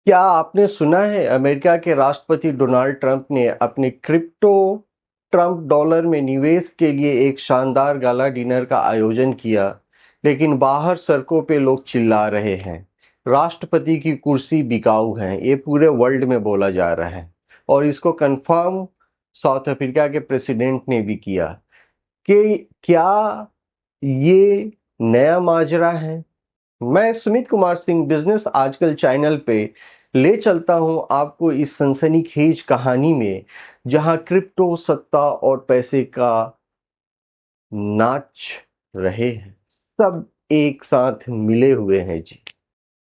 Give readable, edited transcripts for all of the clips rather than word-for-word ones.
क्या आपने सुना है अमेरिका के राष्ट्रपति डोनाल्ड ट्रंप ने अपने क्रिप्टो ट्रंप डॉलर में निवेश के लिए एक शानदार गाला डिनर का आयोजन किया, लेकिन बाहर सड़कों पे लोग चिल्ला रहे हैं। राष्ट्रपति की कुर्सी बिकाऊ है, ये पूरे वर्ल्ड में बोला जा रहा है और इसको कंफर्म साउथ अफ्रीका के प्रेसिडेंट ने भी किया कि क्या ये नया माजरा है। मैं सुमित कुमार सिंह बिजनेस आजकल चैनल पे ले चलता हूं आपको इस सनसनीखेज कहानी में, जहां क्रिप्टो सत्ता और पैसे का नाच रहे हैं, सब एक साथ मिले हुए हैं जी।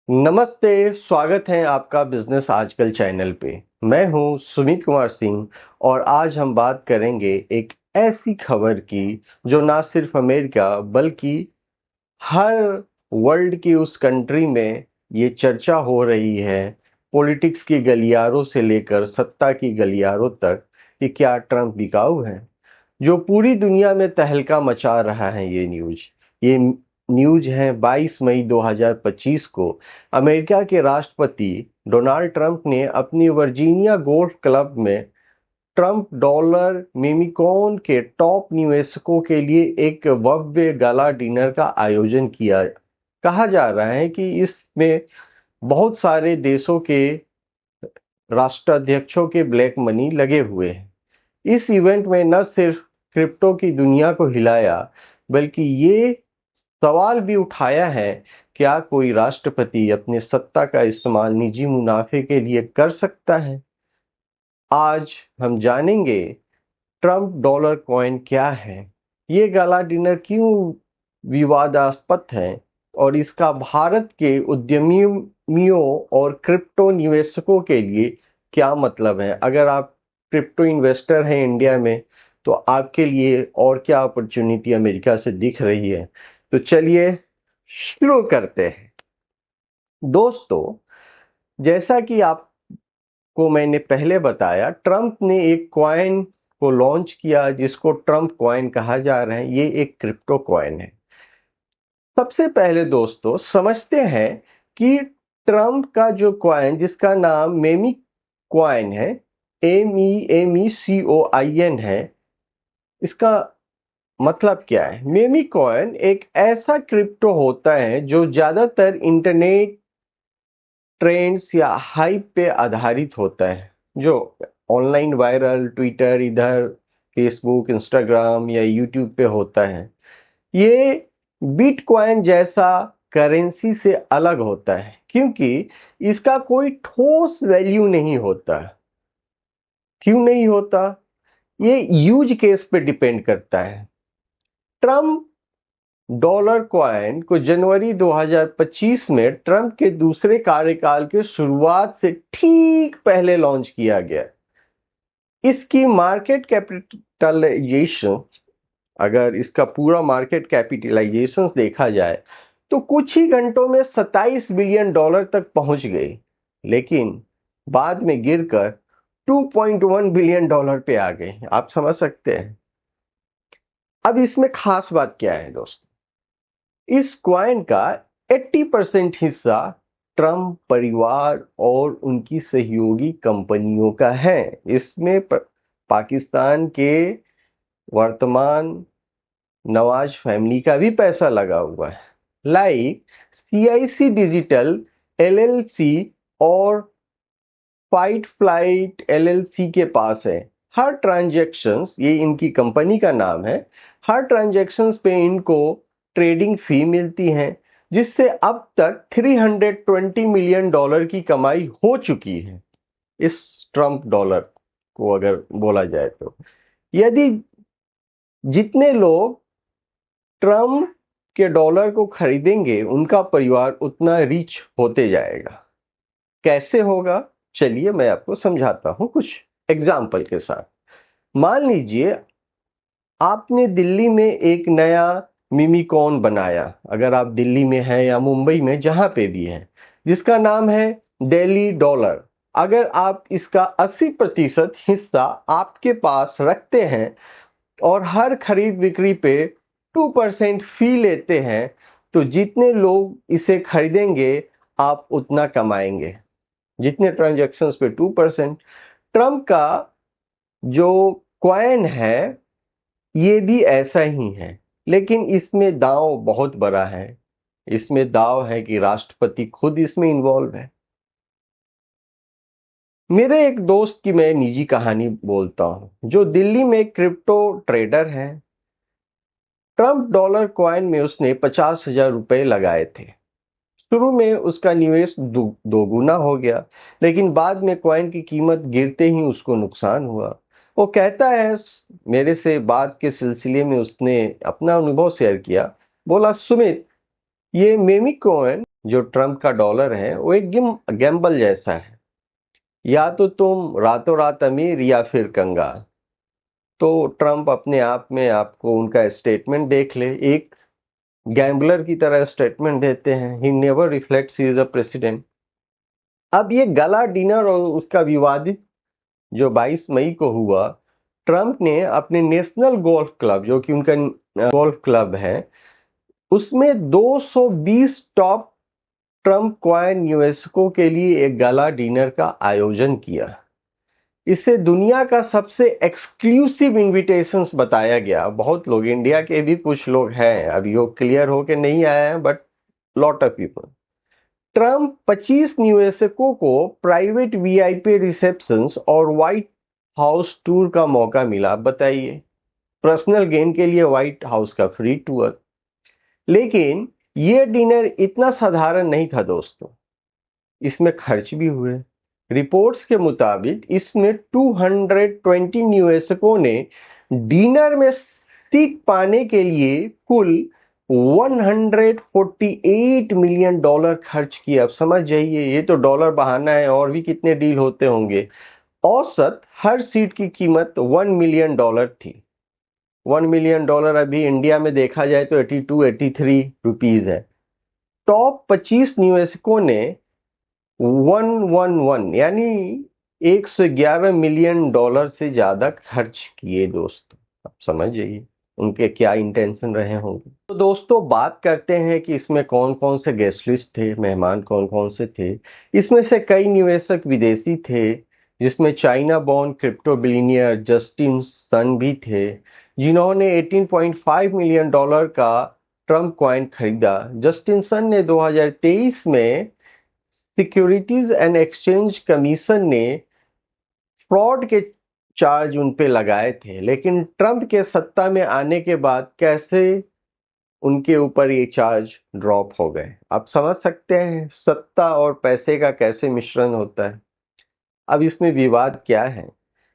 नमस्ते, स्वागत है आपका बिजनेस आजकल चैनल पे। मैं हूं सुमित कुमार सिंह और आज हम बात करेंगे एक ऐसी खबर की जो ना सिर्फ अमेरिका बल्कि हर वर्ल्ड की उस कंट्री में ये चर्चा हो रही है, पॉलिटिक्स की गलियारों से लेकर सत्ता की गलियारों तक, कि क्या ट्रंप बिकाऊ है। जो पूरी दुनिया में तहलका मचा रहा है ये न्यूज है 22 मई 2025 को अमेरिका के राष्ट्रपति डोनाल्ड ट्रंप ने अपनी वर्जीनिया गोल्फ क्लब में ट्रंप डॉलर मेमिकॉन के टॉप निवेशकों के लिए एक भव्य गाला डिनर का आयोजन किया। कहा जा रहा है कि इसमें बहुत सारे देशों के राष्ट्राध्यक्षों के ब्लैक मनी लगे हुए हैं। इस इवेंट में न सिर्फ क्रिप्टो की दुनिया को हिलाया, बल्कि ये सवाल भी उठाया है, क्या कोई राष्ट्रपति अपने सत्ता का इस्तेमाल निजी मुनाफे के लिए कर सकता है। आज हम जानेंगे ट्रंप डॉलर कॉइन क्या है, ये गाला डिनर क्यों विवादास्पद है और इसका भारत के उद्यमियों और क्रिप्टो निवेशकों के लिए क्या मतलब है। अगर आप क्रिप्टो इन्वेस्टर हैं इंडिया में, तो आपके लिए और क्या अपॉर्चुनिटी अमेरिका से दिख रही है। तो चलिए शुरू करते हैं। दोस्तों, जैसा कि आपको मैंने पहले बताया, ट्रंप ने एक कॉइन को लॉन्च किया जिसको ट्रंप कॉइन कहा जा रहा है। ये एक क्रिप्टो कॉइन है। सबसे पहले दोस्तों समझते हैं कि ट्रंप का जो कॉइन, जिसका नाम मेमी कॉइन है, MEMECOIN है, इसका मतलब क्या है। मेमी कॉइन एक ऐसा क्रिप्टो होता है जो ज्यादातर इंटरनेट ट्रेंड्स या हाइप पे आधारित होता है, जो ऑनलाइन वायरल ट्विटर, इधर फेसबुक, इंस्टाग्राम या यूट्यूब पे होता है। ये बिटकॉइन जैसा करेंसी से अलग होता है क्योंकि इसका कोई ठोस वैल्यू नहीं होता। क्यों नहीं होता? ये यूज केस पे डिपेंड करता है। ट्रंप डॉलर कॉइन को जनवरी 2025 में ट्रंप के दूसरे कार्यकाल के शुरुआत से ठीक पहले लॉन्च किया गया। इसकी मार्केट कैपिटलाइजेशन, अगर इसका पूरा मार्केट कैपिटलाइजेशन देखा जाए तो कुछ ही घंटों में $27 बिलियन तक पहुंच गई, लेकिन बाद में गिरकर $2.1 बिलियन पे आ गई। आप समझ सकते हैं। अब इसमें खास बात क्या है दोस्तों, इस कॉइन का 80% हिस्सा ट्रंप परिवार और उनकी सहयोगी कंपनियों का है। इसमें पाकिस्तान के वर्तमान नवाज फैमिली का भी पैसा लगा हुआ है। लाइक CIC डिजिटल LLC और फाइट फ्लाइट LLC के पास है। हर ट्रांजैक्शंस, ये इनकी कंपनी का नाम है, हर ट्रांजैक्शंस पे इनको ट्रेडिंग फी मिलती है, जिससे अब तक $320 मिलियन की कमाई हो चुकी है इस ट्रंप डॉलर को अगर बोला जाए तो। यदि जितने लोग ट्रंप के डॉलर को खरीदेंगे, उनका परिवार उतना रिच होते जाएगा। कैसे होगा, चलिए मैं आपको समझाता हूं कुछ एग्जाम्पल के साथ। मान लीजिए आपने दिल्ली में एक नया मिमिकॉन बनाया, अगर आप दिल्ली में हैं या मुंबई में, जहां पे भी हैं, जिसका नाम है दिल्ली डॉलर। अगर आप इसका 80% हिस्सा आपके पास रखते हैं और हर खरीद बिक्री पे 2% फी लेते हैं, तो जितने लोग इसे खरीदेंगे आप उतना कमाएंगे। जितने ट्रांजैक्शंस पे 2%। ट्रम्प का जो कॉइन है ये भी ऐसा ही है, लेकिन इसमें दांव बहुत बड़ा है। इसमें दांव है कि राष्ट्रपति खुद इसमें इन्वॉल्व है। मेरे एक दोस्त की मैं निजी कहानी बोलता हूं, जो दिल्ली में क्रिप्टो ट्रेडर है। ट्रम्प डॉलर कॉइन में उसने 50,000 रुपए लगाए थे। शुरू में उसका निवेश दोगुना हो गया, लेकिन बाद में कॉइन की कीमत गिरते ही उसको नुकसान हुआ। वो कहता है, मेरे से बात के सिलसिले में उसने अपना अनुभव शेयर किया। बोला, सुमित, ये मेमी कॉइन जो ट्रम्प का डॉलर है वो एक गैम्बल जैसा है। या तो तुम रातों रात अमीर या फिर कंगाल। तो ट्रम्प अपने आप में आपको उनका स्टेटमेंट देख ले, एक गैम्बलर की तरह स्टेटमेंट देते हैं। He never reflects he is a president. अब ये गला डिनर और उसका विवादित जो 22 मई को हुआ, ट्रम्प ने अपने नेशनल गोल्फ क्लब, जो कि उनका गोल्फ क्लब है, उसमें 220 टॉप ट्रम्प कॉइन निवेशकों के लिए एक गला डिनर का आयोजन किया। इसे दुनिया का सबसे एक्सक्लूसिव इनविटेशंस बताया गया। बहुत लोग, इंडिया के भी कुछ लोग हैं, अभी वो क्लियर होके नहीं आए हैं, but lot of people. Trump 25 निवेशकों को प्राइवेट वीआईपी रिसेप्शंस और व्हाइट हाउस टूर का मौका मिला। बताइए, पर्सनल गेन के लिए व्हाइट हाउस का फ्री टूर। लेकिन ये डिनर इतना साधारण नहीं था दोस्तों, इसमें खर्च भी हुए। रिपोर्ट्स के मुताबिक इसमें 220 निवेशकों ने डिनर में सीट पाने के लिए कुल 148 मिलियन डॉलर खर्च किया। अब समझ जाइए, ये तो डॉलर बहाना है, और भी कितने डील होते होंगे। औसत हर सीट की कीमत $1 मिलियन थी। $1 मिलियन अभी इंडिया में देखा जाए तो 82-83 रुपीज है। टॉप 25 निवेशकों ने 111 यानी 111 मिलियन डॉलर से ज्यादा खर्च किए दोस्तों। आप समझ जाइए उनके क्या इंटेंशन रहे होंगे। तो दोस्तों, बात करते हैं कि इसमें कौन कौन से गेस्ट लिस्ट थे, मेहमान कौन कौन से थे। इसमें से कई निवेशक विदेशी थे, जिसमें China born crypto billionaire Justin Sun भी थे, जिन्होंने 18.5 मिलियन डॉलर का ट्रम्प कॉइन खरीदा। जस्टिन सन ने 2023 में सिक्योरिटीज एंड एक्सचेंज कमीशन ने फ्रॉड के चार्ज उन पे लगाए थे, लेकिन ट्रम्प के सत्ता में आने के बाद कैसे उनके ऊपर ये चार्ज ड्रॉप हो गए। आप समझ सकते हैं सत्ता और पैसे का कैसे मिश्रण होता है। अब इसमें विवाद क्या है।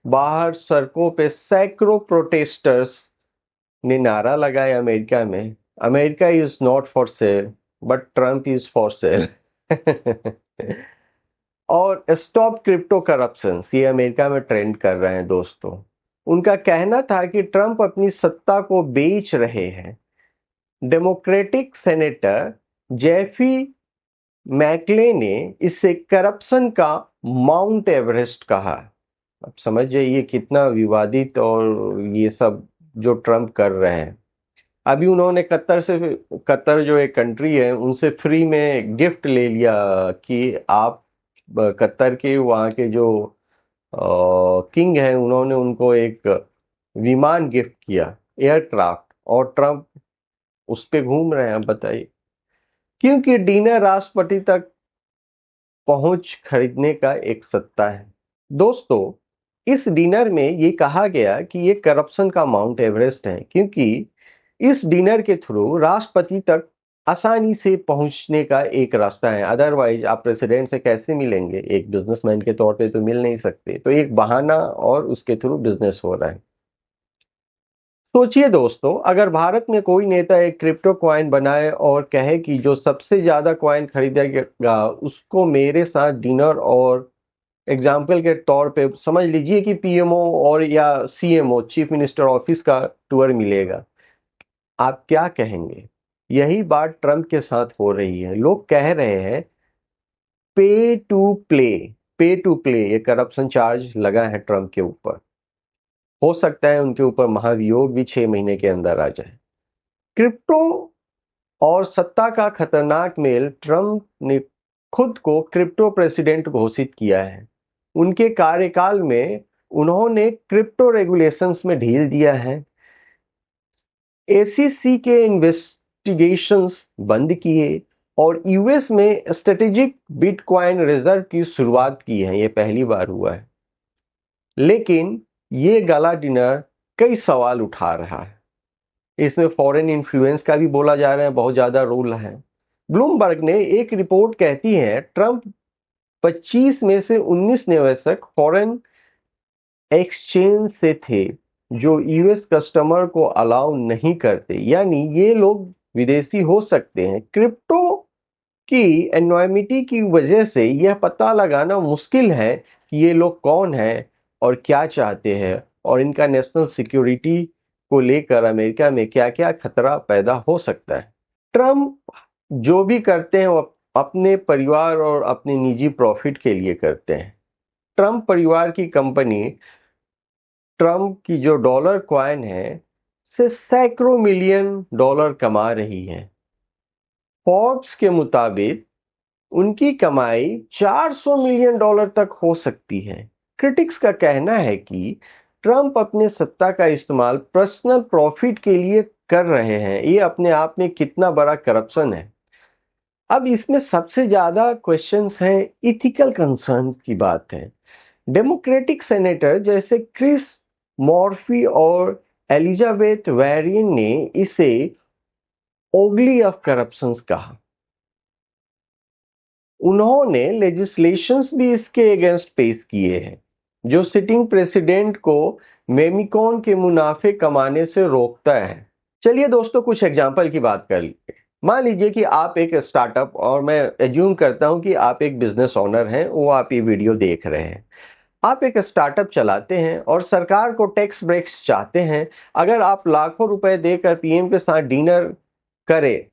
बाहर सड़कों पे सैकड़ों प्रोटेस्टर्स ने नारा लगाया अमेरिका में, America is not for sale but Trump is for sale. और स्टॉप क्रिप्टो करप्शन, ये अमेरिका में ट्रेंड कर रहे हैं दोस्तों। उनका कहना था कि ट्रम्प अपनी सत्ता को बेच रहे हैं। डेमोक्रेटिक सेनेटर जेफी मैकले ने इसे करप्शन का माउंट एवरेस्ट कहा। अब समझ जाइए कितना विवादित और ये सब जो ट्रम्प कर रहे हैं। अभी उन्होंने कतर जो एक कंट्री है, उनसे फ्री में गिफ्ट ले लिया कि आप कतर के वहाँ के जो किंग हैं, उन्होंने उनको एक विमान गिफ्ट किया, एयरक्राफ्ट, और ट्रम्प उस पे घूम रहे हैं। बताइए, क्योंकि डिनर राष्ट्रपति तक पहुंच खरीदने का एक सत्ता है दोस्तों। इस डिनर में ये कहा गया कि ये करप्शन का माउंट एवरेस्ट है, क्योंकि इस डिनर के थ्रू राष्ट्रपति तक आसानी से पहुंचने का एक रास्ता है। अदरवाइज आप प्रेसिडेंट से कैसे मिलेंगे, एक बिजनेसमैन के तौर पे तो मिल नहीं सकते। तो एक बहाना और उसके थ्रू बिजनेस हो रहा है। सोचिए दोस्तों, अगर भारत में कोई नेता एक क्रिप्टो कॉइन बनाए और कहे कि जो सबसे ज्यादा कॉइन खरीदेगा उसको मेरे साथ डिनर और एग्जाम्पल के तौर पे समझ लीजिए कि पीएमओ और या सीएमओ, चीफ मिनिस्टर ऑफिस का टूर मिलेगा, आप क्या कहेंगे। यही बात ट्रम्प के साथ हो रही है। लोग कह रहे हैं पे टू प्ले, पे टू प्ले ये करप्शन चार्ज लगा है ट्रम्प के ऊपर। हो सकता है उनके ऊपर महाभियोग भी 6 महीने के अंदर आ जाए। क्रिप्टो और सत्ता का खतरनाक मेल ट्रम्प ने खुद को क्रिप्टो प्रेसिडेंट घोषित किया है। उनके कार्यकाल में उन्होंने क्रिप्टो रेगुलेशंस में ढील दिया है, एसीसी के इन्वेस्टिगेशंस बंद किए और यूएस में स्ट्रेटेजिक बिटकॉइन रिजर्व की शुरुआत की है। ये पहली बार हुआ है। लेकिन ये गाला डिनर कई सवाल उठा रहा है। इसमें फॉरेन इन्फ्लुएंस का भी बोला जा रहा है, बहुत ज्यादा रोल है। ब्लूमबर्ग ने एक रिपोर्ट कहती है ट्रंप 25 में से 19 निवेशक फॉरेन एक्सचेंज से थे जो यूएस कस्टमर को अलाउ नहीं करते, यानी ये लोग विदेशी हो सकते हैं। क्रिप्टो की एनोनिमिटी की वजह से यह पता लगाना मुश्किल है कि ये लोग कौन हैं और क्या चाहते हैं और इनका नेशनल सिक्योरिटी को लेकर अमेरिका में क्या क्या खतरा पैदा हो सकता है। ट्रंप जो भी करते हैं वो अपने परिवार और अपने निजी प्रॉफिट के लिए करते हैं। ट्रंप परिवार की कंपनी ट्रंप की जो डॉलर कॉइन है से सैकड़ों मिलियन डॉलर कमा रही है। फोर्ब्स के मुताबिक उनकी कमाई 400 मिलियन डॉलर तक हो सकती है। क्रिटिक्स का कहना है कि ट्रंप अपने सत्ता का इस्तेमाल पर्सनल प्रॉफिट के लिए कर रहे हैं। ये अपने आप में कितना बड़ा करप्शन है। अब इसमें सबसे ज्यादा क्वेश्चंस हैं, इथिकल कंसर्न की बात है। डेमोक्रेटिक सेनेटर जैसे क्रिस मॉर्फी और एलिजाबेथ वैरियन ने इसे ओगली ऑफ करप्शंस कहा। उन्होंने लेजिस्लेशंस भी इसके अगेंस्ट पेश किए हैं जो सिटिंग प्रेसिडेंट को मेमिकॉन के मुनाफे कमाने से रोकता है। चलिए दोस्तों, कुछ एग्जांपल की बात कर लीजिए। मान लीजिए कि आप एक स्टार्टअप, और मैं एज्यूम करता हूं कि आप एक बिजनेस ओनर हैं, वो आप ये वीडियो देख रहे हैं। आप एक स्टार्टअप चलाते हैं और सरकार को टैक्स ब्रेक्स चाहते हैं। अगर आप लाखों रुपए देकर पीएम के साथ डिनर करें,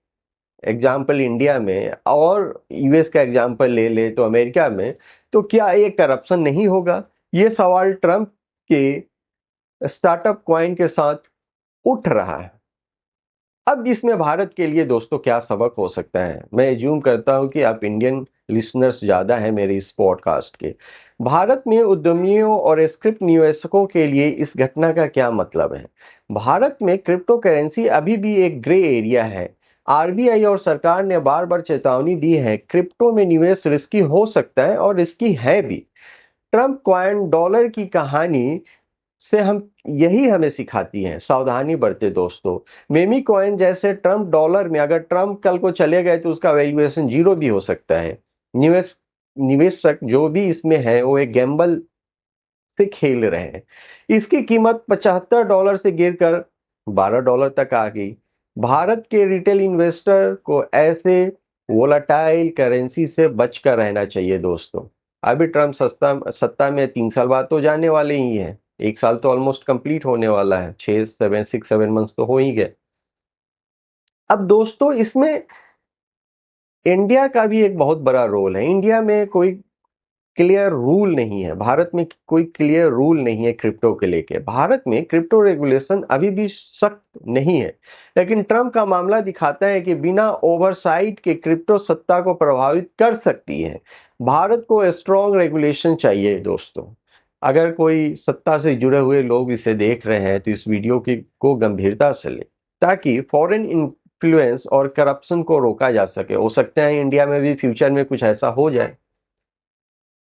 एग्जाम्पल इंडिया में, और यूएस का एग्जाम्पल ले ले तो अमेरिका में, तो क्या ये करप्शन नहीं होगा? ये सवाल ट्रंप के स्टार्टअप कॉइन के साथ उठ रहा है। अब इसमें भारत के लिए दोस्तों क्या सबक हो सकता है? मैं एज्यूम करता हूं कि आप इंडियन लिसनर्स ज्यादा हैं मेरे इस पॉडकास्ट के। भारत में उद्यमियों और स्क्रिप्ट निवेशकों के लिए इस घटना का क्या मतलब है? भारत में क्रिप्टो करेंसी अभी भी एक ग्रे एरिया है। आरबीआई और सरकार ने बार बार चेतावनी दी है, क्रिप्टो में निवेश रिस्की हो सकता है और रिस्की है भी। ट्रंप कॉइन डॉलर की कहानी से हम यही हमें सिखाती है, सावधानी बरते दोस्तों। मेमी कॉइन जैसे ट्रंप डॉलर में अगर ट्रंप कल को चले गए तो उसका वैल्यूएशन जीरो भी हो सकता है। निवेशक जो भी इसमें है वो एक गैम्बल से खेल रहे हैं। इसकी कीमत $75 से गिरकर $12 तक आ गई। भारत के रिटेल इन्वेस्टर को ऐसे वोलाटाइल करेंसी से बचकर रहना चाहिए दोस्तों। अभी ट्रंप सत्ता में 3 साल बाद तो जाने वाले ही हैं। 1 साल तो ऑलमोस्ट कंप्लीट होने वाला है, 6-7 मंथ्स तो हो ही गए। अब दोस्तों इसमें इंडिया का भी एक बहुत बड़ा रोल है। इंडिया में कोई क्लियर रूल नहीं है, भारत में कोई क्लियर रूल नहीं है क्रिप्टो के लेके। भारत में क्रिप्टो रेगुलेशन अभी भी सख्त नहीं है, लेकिन ट्रंप का मामला दिखाता है कि बिना ओवरसाइट के क्रिप्टो सत्ता को प्रभावित कर सकती है। भारत को स्ट्रॉन्ग रेगुलेशन चाहिए दोस्तों। अगर कोई सत्ता से जुड़े हुए लोग इसे देख रहे हैं तो इस वीडियो को गंभीरता से ले, ताकि फॉरेन इन्फ्लुएंस और करप्शन को रोका जा सके। हो सकता है इंडिया में भी फ्यूचर में कुछ ऐसा हो जाए।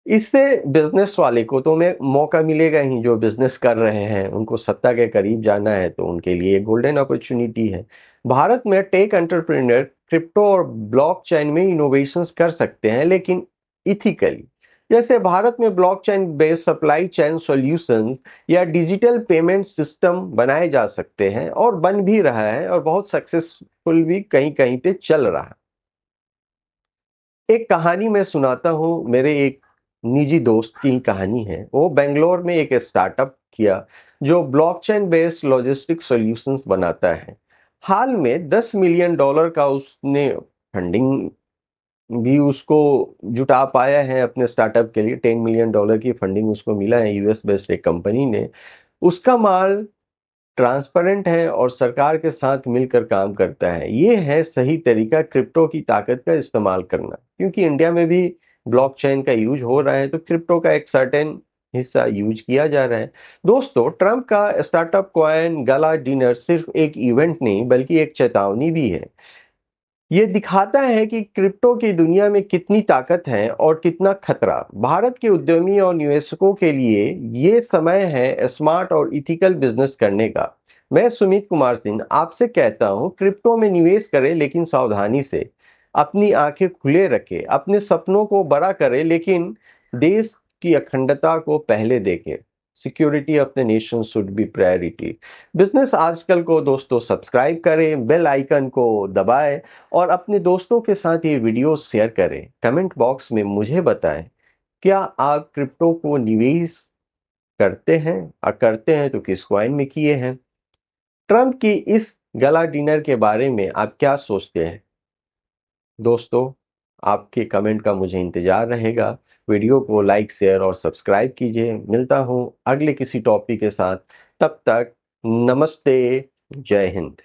इससे बिजनेस वाले को तो में मौका मिलेगा ही, जो बिजनेस कर रहे हैं उनको सत्ता के करीब जाना है तो उनके लिए गोल्डन अपॉर्चुनिटी है। भारत में टेक एंटरप्रेन्योर क्रिप्टो और ब्लॉकचेन में इनोवेशंस कर सकते हैं, लेकिन इथिकली। जैसे भारत में blockchain based supply chain solutions या डिजिटल पेमेंट सिस्टम बनाए जा सकते हैं, और बन भी रहा है और बहुत सक्सेसफुल भी कहीं कहीं पे चल रहा है। एक कहानी मैं सुनाता हूँ, मेरे एक निजी दोस्त की कहानी है। वो बेंगलोर में एक स्टार्टअप किया जो ब्लॉकचेन बेस्ड लॉजिस्टिक सॉल्यूशंस बनाता है। हाल में $10 मिलियन का उसने फंडिंग भी उसको जुटा पाया है अपने स्टार्टअप के लिए। $10 मिलियन की फंडिंग उसको मिला है यूएस बेस्ड एक कंपनी ने। उसका माल ट्रांसपेरेंट है और सरकार के साथ मिलकर काम करता है। ये है सही तरीका क्रिप्टो की ताकत का इस्तेमाल करना, क्योंकि इंडिया में भी ब्लॉकचेन का यूज हो रहा है तो क्रिप्टो का एक सर्टेन हिस्सा यूज किया जा रहा है। दोस्तों, ट्रंप का स्टार्टअप कॉइन गला डिनर सिर्फ एक इवेंट नहीं बल्कि एक चेतावनी भी है। ये दिखाता है कि क्रिप्टो की दुनिया में कितनी ताकत है और कितना खतरा। भारत के उद्यमी और निवेशकों के लिए ये समय है स्मार्ट और इथिकल बिजनेस करने का। मैं सुमित कुमार सिंह आपसे कहता हूं, क्रिप्टो में निवेश करें लेकिन सावधानी से, अपनी आंखें खुले रखें, अपने सपनों को बड़ा करें लेकिन देश की अखंडता को पहले देखें। Security of the nation should be priority. Business आजकल को दोस्तों सब्सक्राइब करें, बेल आइकन को दबाएं और अपने दोस्तों के साथ ये वीडियो शेयर करें। कमेंट बॉक्स में मुझे बताएं, क्या आप क्रिप्टो को निवेश करते हैं? और करते हैं तो किस कॉइन में किए हैं? ट्रंप की इस गला डिनर के बारे में आप क्या सोचते हैं? दोस्तों, आपके कमेंट का मुझे इंतजार रहेगा। वीडियो को लाइक, शेयर और सब्सक्राइब कीजिए। मिलता हूं अगले किसी टॉपिक के साथ। तब तक नमस्ते, जय हिंद।